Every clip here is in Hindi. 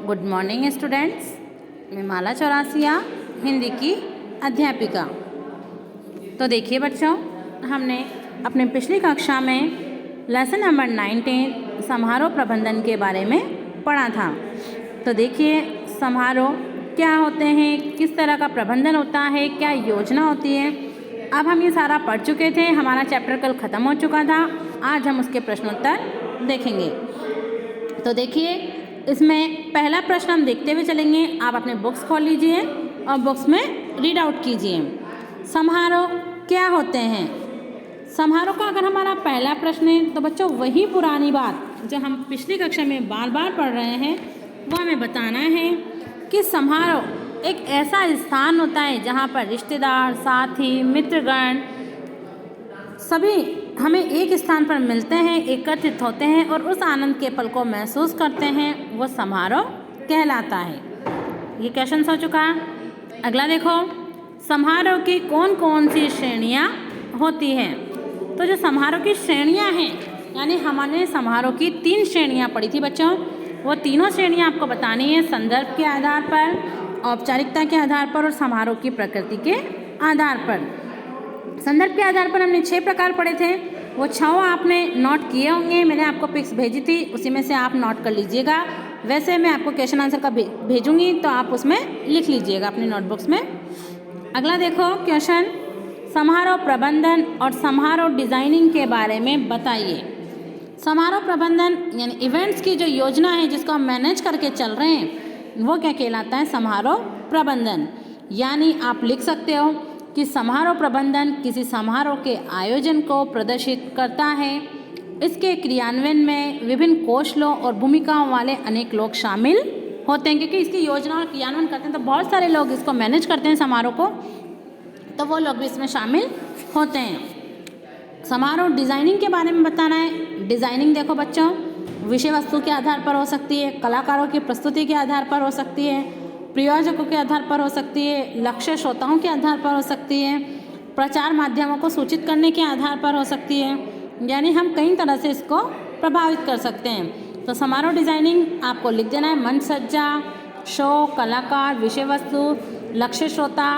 Good morning students. मैं माला चौरासिया, हिंदी की अध्यापिका। तो देखिए बच्चों, हमने अपने पिछली कक्षा में लेसन नंबर 19 समारोह प्रबंधन के बारे में पढ़ा था। तो देखिए समारोह क्या होते हैं, किस तरह का प्रबंधन होता है, क्या योजना होती है। अब हम ये सारा पढ़ चुके थे, हमारा चैप्टर कल ख़त्म हो चुका था। आज हम उसके प्रश्नोत्तर देखेंगे। तो देखिए इसमें पहला प्रश्न हम देखते हुए चलेंगे। आप अपने बुक्स खोल लीजिए और बुक्स में रीड आउट कीजिए। समारोह क्या होते हैं। समारोह का अगर हमारा पहला प्रश्न है तो बच्चों वही पुरानी बात जो हम पिछली कक्षा में बार बार पढ़ रहे हैं वो हमें बताना है कि समारोह एक ऐसा स्थान होता है जहाँ पर रिश्तेदार, साथी, मित्रगण सभी हमें एक स्थान पर मिलते हैं, एकत्रित होते हैं और उस आनंद के पल को महसूस करते हैं, वो समारोह कहलाता है। ये क्वेश्चन हो चुका है। अगला देखो, समारोह की कौन कौन सी श्रेणियाँ होती हैं। तो जो समारोह की श्रेणियाँ हैं, यानी हमने समारोह की 3 श्रेणियाँ पढ़ी थी बच्चों। वो तीनों श्रेणियाँ आपको बतानी है संदर्भ के आधार पर, औपचारिकता के आधार पर और समारोह की प्रकृति के आधार पर। संदर्भ के आधार पर हमने 6 प्रकार पढ़े थे, वो 6 आपने नोट किए होंगे। मैंने आपको पिक्स भेजी थी, उसी में से आप नोट कर लीजिएगा। वैसे मैं आपको क्वेश्चन आंसर का भेजूंगी तो आप उसमें लिख लीजिएगा अपनी नोटबुक्स में। अगला देखो क्वेश्चन, समारोह प्रबंधन और समारोह डिज़ाइनिंग के बारे में बताइए। समारोह प्रबंधन यानी इवेंट्स की जो योजना है जिसको हम मैनेज करके चल रहे हैं वो क्या कहलाता है, समारोह प्रबंधन। यानी आप लिख सकते हो कि समारोह प्रबंधन किसी समारोह के आयोजन को प्रदर्शित करता है। इसके क्रियान्वयन में विभिन्न कौशलों और भूमिकाओं वाले अनेक लोग शामिल होते हैं, क्योंकि इसकी योजना और क्रियान्वयन करते हैं तो बहुत सारे लोग इसको मैनेज करते हैं समारोह को, तो वो लोग भी इसमें शामिल होते हैं। समारोह डिज़ाइनिंग के बारे में बताना है। डिज़ाइनिंग देखो बच्चों, विषय वस्तु के आधार पर हो सकती है, कलाकारों की प्रस्तुति के आधार पर हो सकती है, प्रायोजकों के आधार पर हो सकती है, लक्ष्य श्रोताओं के आधार पर हो सकती है, प्रचार माध्यमों को सूचित करने के आधार पर हो सकती है। यानी हम कई तरह से इसको प्रभावित कर सकते हैं। तो समारोह डिज़ाइनिंग आपको लिख देना है, मंच सज्जा, शो, कलाकार, विषय वस्तु, लक्ष्य श्रोता,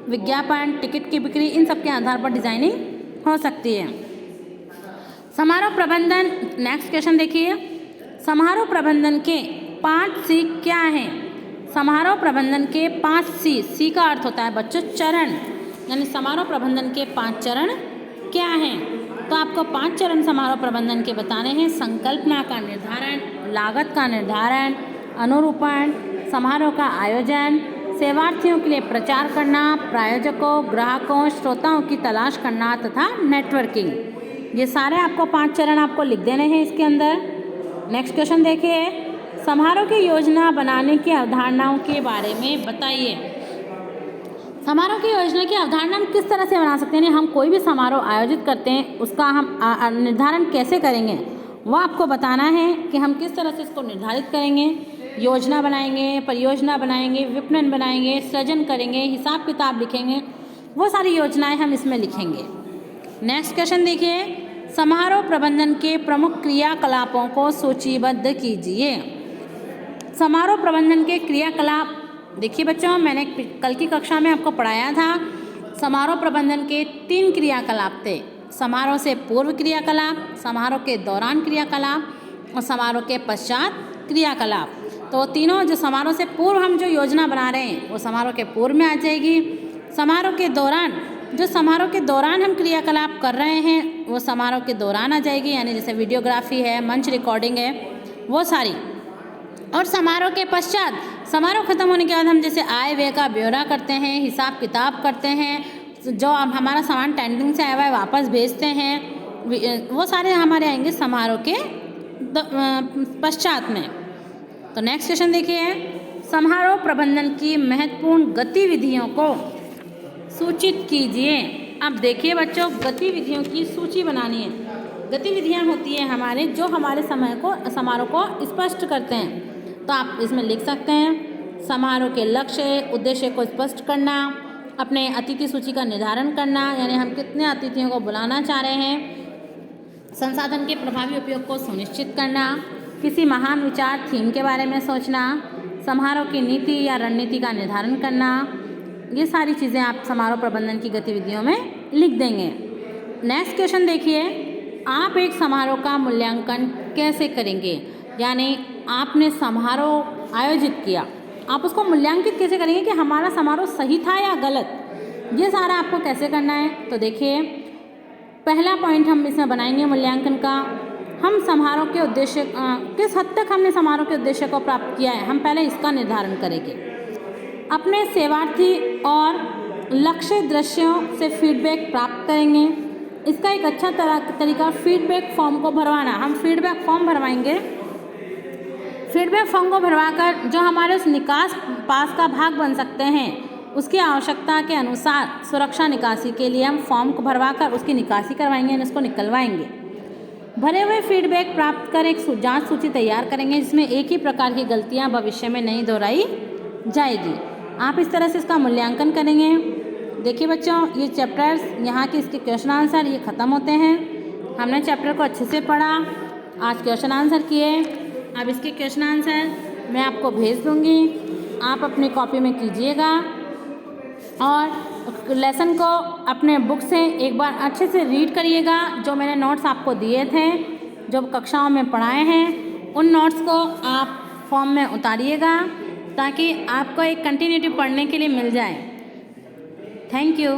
विज्ञापन, टिकट की बिक्री, इन सब के आधार पर डिज़ाइनिंग हो सकती है। समारोह प्रबंधन, नेक्स्ट क्वेश्चन देखिए, समारोह प्रबंधन के 5 सी क्या हैं। समारोह प्रबंधन के 5 सी का अर्थ होता है बच्चों चरण, यानी समारोह प्रबंधन के 5 चरण क्या हैं। तो आपको 5 चरण समारोह प्रबंधन के बताने हैं। संकल्पना का निर्धारण, लागत का निर्धारण, अनुरूपण, समारोह का आयोजन, सेवार्थियों के लिए प्रचार करना, प्रायोजकों, ग्राहकों, श्रोताओं की तलाश करना तथा नेटवर्किंग। ये सारे आपको 5 चरण आपको लिख देने हैं इसके अंदर। नेक्स्ट क्वेश्चन देखिए, समारोह की योजना बनाने की अवधारणाओं के बारे में बताइए। समारोह की योजना की अवधारणा हम किस तरह से बना सकते हैं, हम कोई भी समारोह आयोजित करते हैं उसका हम निर्धारण कैसे करेंगे वो आपको बताना है कि हम किस तरह से इसको निर्धारित करेंगे। योजना बनाएंगे, परियोजना बनाएंगे, विपणन बनाएंगे, सृजन करेंगे, हिसाब किताब लिखेंगे, वो सारी योजनाएं हम इसमें लिखेंगे। नेक्स्ट क्वेश्चन देखिए, समारोह प्रबंधन के प्रमुख क्रियाकलापों को सूचीबद्ध कीजिए। समारोह प्रबंधन के क्रियाकलाप देखिए बच्चों, मैंने कल की कक्षा में आपको पढ़ाया था। समारोह प्रबंधन के 3 क्रियाकलाप थे, समारोह से पूर्व क्रियाकलाप, समारोह के दौरान क्रियाकलाप और समारोह के पश्चात क्रियाकलाप। तो तीनों जो समारोह से पूर्व हम जो योजना बना रहे हैं वो समारोह के पूर्व में आ जाएगी। समारोह के दौरान जो समारोह के दौरान हम क्रियाकलाप कर रहे हैं वो समारोह के दौरान आ जाएगी, यानी जैसे वीडियोग्राफी है, मंच रिकॉर्डिंग है, वो सारी। और समारोह के पश्चात, समारोह खत्म होने के बाद हम जैसे आय व्यय का ब्यौरा करते हैं, हिसाब किताब करते हैं, जो अब हमारा सामान टेंडरिंग से आया हुआ है वापस भेजते हैं, वो सारे हमारे आएंगे समारोह के पश्चात में। तो नेक्स्ट क्वेश्चन देखिए, समारोह प्रबंधन की महत्वपूर्ण गतिविधियों को सूचित कीजिए। अब देखिए बच्चों, गतिविधियों की सूची बनानी है। गतिविधियां होती हैं हमारे जो हमारे समारोह को स्पष्ट करते हैं। तो आप इसमें लिख सकते हैं, समारोह के लक्ष्य, उद्देश्य को स्पष्ट करना, अपने अतिथि सूची का निर्धारण करना, यानी हम कितने अतिथियों को बुलाना चाह रहे हैं, संसाधन के प्रभावी उपयोग को सुनिश्चित करना, किसी महान विचार थीम के बारे में सोचना, समारोह की नीति या रणनीति का निर्धारण करना, ये सारी चीज़ें आप समारोह प्रबंधन की गतिविधियों में लिख देंगे। नेक्स्ट क्वेश्चन देखिए, आप एक समारोह का मूल्यांकन कैसे करेंगे? यानी आपने समारोह आयोजित किया, आप उसको मूल्यांकित कैसे करेंगे कि हमारा समारोह सही था या गलत? ये सारा आपको कैसे करना है? तो देखिए, पहला पॉइंट हम इसमें बनाएंगे मूल्यांकन का, हम समारोह के उद्देश्य किस हद तक हमने समारोह के उद्देश्य को प्राप्त किया है, हम पहले इसका निर्धारण करेंगे। अपने सेवार्थी और लक्ष्य दृश्यों से फीडबैक प्राप्त करेंगे। इसका एक अच्छा तरीका फीडबैक फॉर्म को भरवाना, हम फीडबैक फॉर्म भरवाएंगे। फीडबैक फॉर्म को भरवाकर जो हमारे उस निकास पास का भाग बन सकते हैं, उसकी आवश्यकता के अनुसार सुरक्षा निकासी के लिए हम फॉर्म को भरवाकर उसकी निकासी करवाएंगे और उसको निकलवाएंगे। भरे हुए फीडबैक प्राप्त कर एक जांच सूची तैयार करेंगे जिसमें एक ही प्रकार की गलतियां भविष्य में नहीं दोहराई जाएगी। आप इस तरह से इसका मूल्यांकन करेंगे। देखिए बच्चों, ये चैप्टर्स यहाँ के इसके क्वेश्चन आंसर ये ख़त्म होते हैं। हमने चैप्टर को अच्छे से पढ़ा, आज क्वेश्चन आंसर किए। अब इसके क्वेश्चन आंसर मैं आपको भेज दूँगी, आप अपनी कॉपी में कीजिएगा और लेसन को अपने बुक से एक बार अच्छे से रीड करिएगा। जो मैंने नोट्स आपको दिए थे, जो कक्षाओं में पढ़ाए हैं, उन नोट्स को आप फॉर्म में उतारिएगा ताकि आपको एक कंटिन्यूटी पढ़ने के लिए मिल जाए। Thank you.